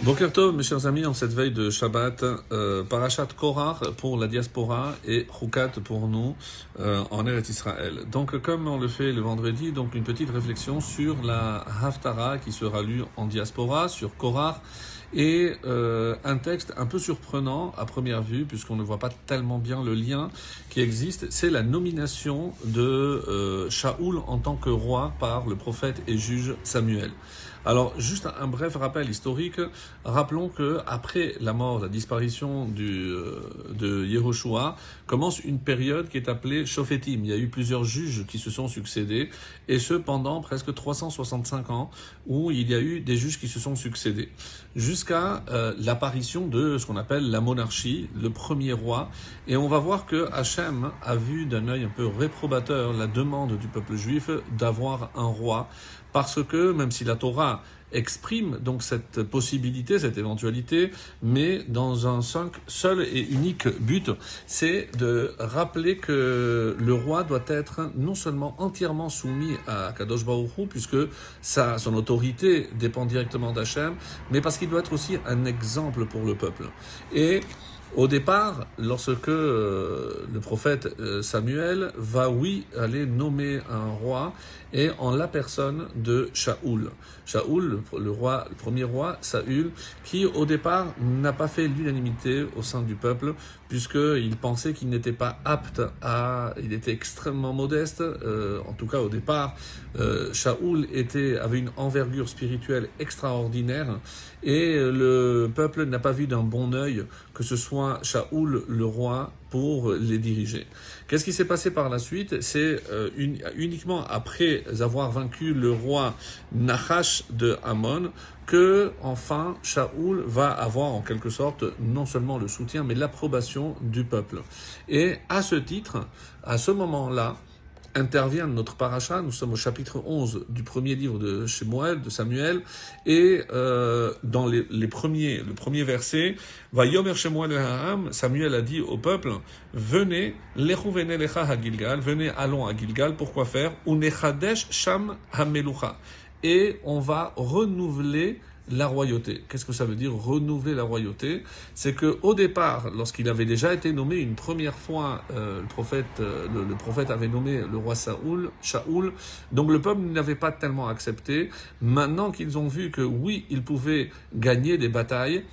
Boker Tov, mes chers amis, en cette veille de Shabbat, Parashat Korach pour la diaspora et Chukat pour nous en Eretz Israël. Donc, comme on le fait le vendredi, donc une petite réflexion sur la Haftara qui sera lue en diaspora, sur Korach, et un texte un peu surprenant à première vue, puisqu'on ne voit pas tellement bien le lien qui existe, c'est la nomination de Shaoul en tant que roi par le prophète et juge Samuel. Alors, juste un bref rappel historique. Rappelons que après la mort, la disparition de Yehoshua, commence une période qui est appelée Shofetim. Il y a eu plusieurs juges qui se sont succédés, et ce pendant presque 365 ans, où il y a eu des juges qui se sont succédés, jusqu'à l'apparition de ce qu'on appelle la monarchie, le premier roi. Et on va voir que Hachem a vu d'un œil un peu réprobateur la demande du peuple juif d'avoir un roi, parce que même si la Torah exprime donc cette possibilité, cette éventualité, mais dans un seul et unique but, c'est de rappeler que le roi doit être non seulement entièrement soumis à Kadosh Baruch Hu, puisque son autorité dépend directement d'Hachem, mais parce qu'il doit être aussi un exemple pour le peuple. Et au départ, lorsque le prophète Samuel va, aller nommer un roi, et en la personne de Shaoul. Shaoul, le premier roi, Saül, qui au départ n'a pas fait l'unanimité au sein du peuple, puisqu'il pensait qu'il n'était pas apte il était extrêmement modeste, en tout cas au départ, Shaoul avait une envergure spirituelle extraordinaire, et le peuple n'a pas vu d'un bon œil que ce soit Shaoul le roi pour les diriger. Qu'est-ce qui s'est passé par la suite? C'est uniquement après avoir vaincu le roi Nachash de Ammon que, enfin, Shaoul va avoir en quelque sorte non seulement le soutien, mais l'approbation du peuple. Et à ce titre, à ce moment-là, intervient notre paracha. Nous sommes au chapitre 11 du premier livre de Shemuel, de Samuel, et dans le premier verset, va yomer Shemuel el-Ha'am, Samuel a dit au peuple, venez, lechu venelecha à Gilgal, venez, allons à Gilgal, pourquoi faire? Unechadesh sham hamelucha, et on va renouveler la royauté. Qu'est-ce que ça veut dire renouveler la royauté? C'est que au départ, lorsqu'il avait déjà été nommé une première fois, le prophète avait nommé le roi Shaoul, donc le peuple n'avait pas tellement accepté. Maintenant qu'ils ont vu que oui, ils pouvaient gagner des batailles,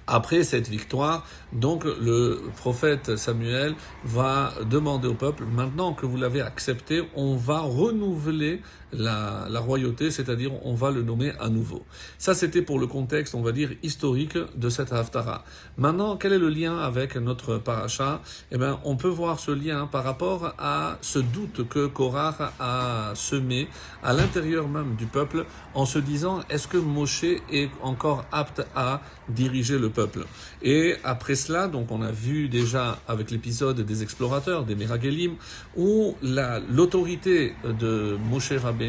après cette victoire, donc le prophète Samuel va demander au peuple, maintenant que vous l'avez accepté, on va renouveler la royauté, c'est-à-dire on va le nommer à nouveau. Ça, c'était pour le contexte, on va dire, historique de cette Haftara. Maintenant, quel est le lien avec notre paracha? Eh bien, on peut voir ce lien par rapport à ce doute que Korach a semé à l'intérieur même du peuple, en se disant, est-ce que Moshe est encore apte à diriger le peuple? Et après cela, donc on a vu déjà avec l'épisode des explorateurs, des Meragelim, où l'autorité de Moshe Rabbeinu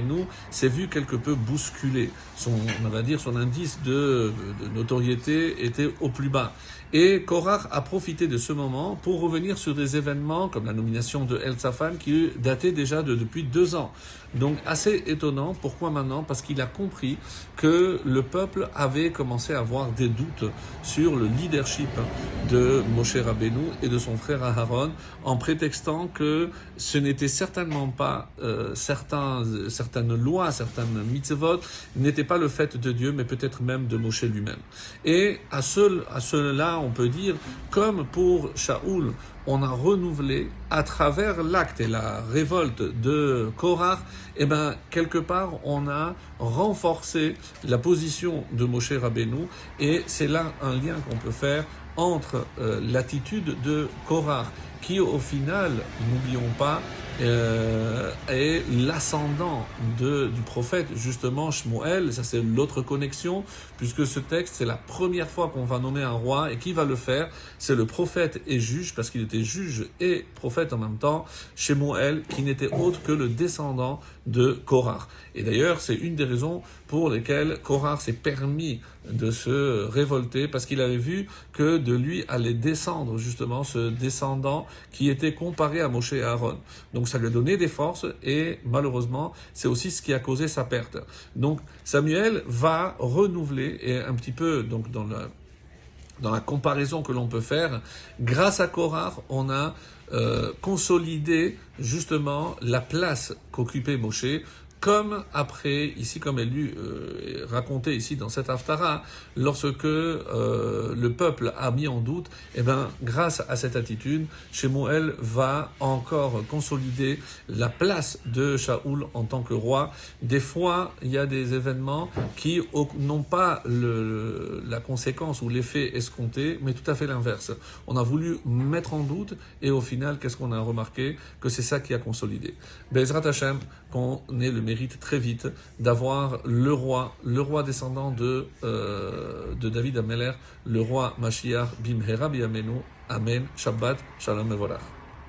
s'est vue quelque peu bousculée. On va dire son indice de notoriété était au plus bas. Et Korach a profité de ce moment pour revenir sur des événements comme la nomination de Eltsaphan qui datait déjà depuis 2 ans. Donc assez étonnant. Pourquoi maintenant? Parce qu'il a compris que le peuple avait commencé à avoir des doutes sur le leadership de Moshe Rabbeinu et de son frère Aaron, en prétextant que ce n'était certainement pas certaines lois, certaines mitzvot, n'étaient pas le fait de Dieu, mais peut-être même de Moshe lui-même. Et à cela, on peut dire, comme pour Shaoul, on a renouvelé à travers l'acte et la révolte de Korach, quelque part, on a renforcé la position de Moshe Rabbeinu, et c'est là un lien qu'on peut faire entre l'attitude de Korach, qui au final, n'oublions pas, est l'ascendant du prophète, justement, Shmuel. Ça, c'est l'autre connexion, puisque ce texte, c'est la première fois qu'on va nommer un roi, et qui va le faire? C'est le prophète et juge, parce qu'il était juge et prophète en même temps, Shmuel, qui n'était autre que le descendant de Korach. Et d'ailleurs, c'est une des raisons pour lesquelles Korach s'est permis de se révolter, parce qu'il avait vu que de lui allait descendre justement ce descendant qui était comparé à Moshe et Aaron. Donc donc ça lui a donné des forces et malheureusement, c'est aussi ce qui a causé sa perte. Donc Samuel va renouveler et un petit peu donc dans la comparaison que l'on peut faire, grâce à Korach, on a consolidé justement la place qu'occupait Moshe, comme après, ici comme elle lui raconté ici dans cette Haftara, lorsque le peuple a mis en doute, eh ben, grâce à cette attitude, Shemuel va encore consolider la place de Shaoul en tant que roi. Des fois, il y a des événements qui n'ont pas la conséquence ou l'effet escompté, mais tout à fait l'inverse. On a voulu mettre en doute et au final, qu'est-ce qu'on a remarqué? Que c'est ça qui a consolidé. Be'ezrat Hashem, qu'on ait le mérite très vite d'avoir le roi descendant de David Ameler, le roi Mashiach Bimhera Biyamenu. Amen. Shabbat. Shalom Mevorach.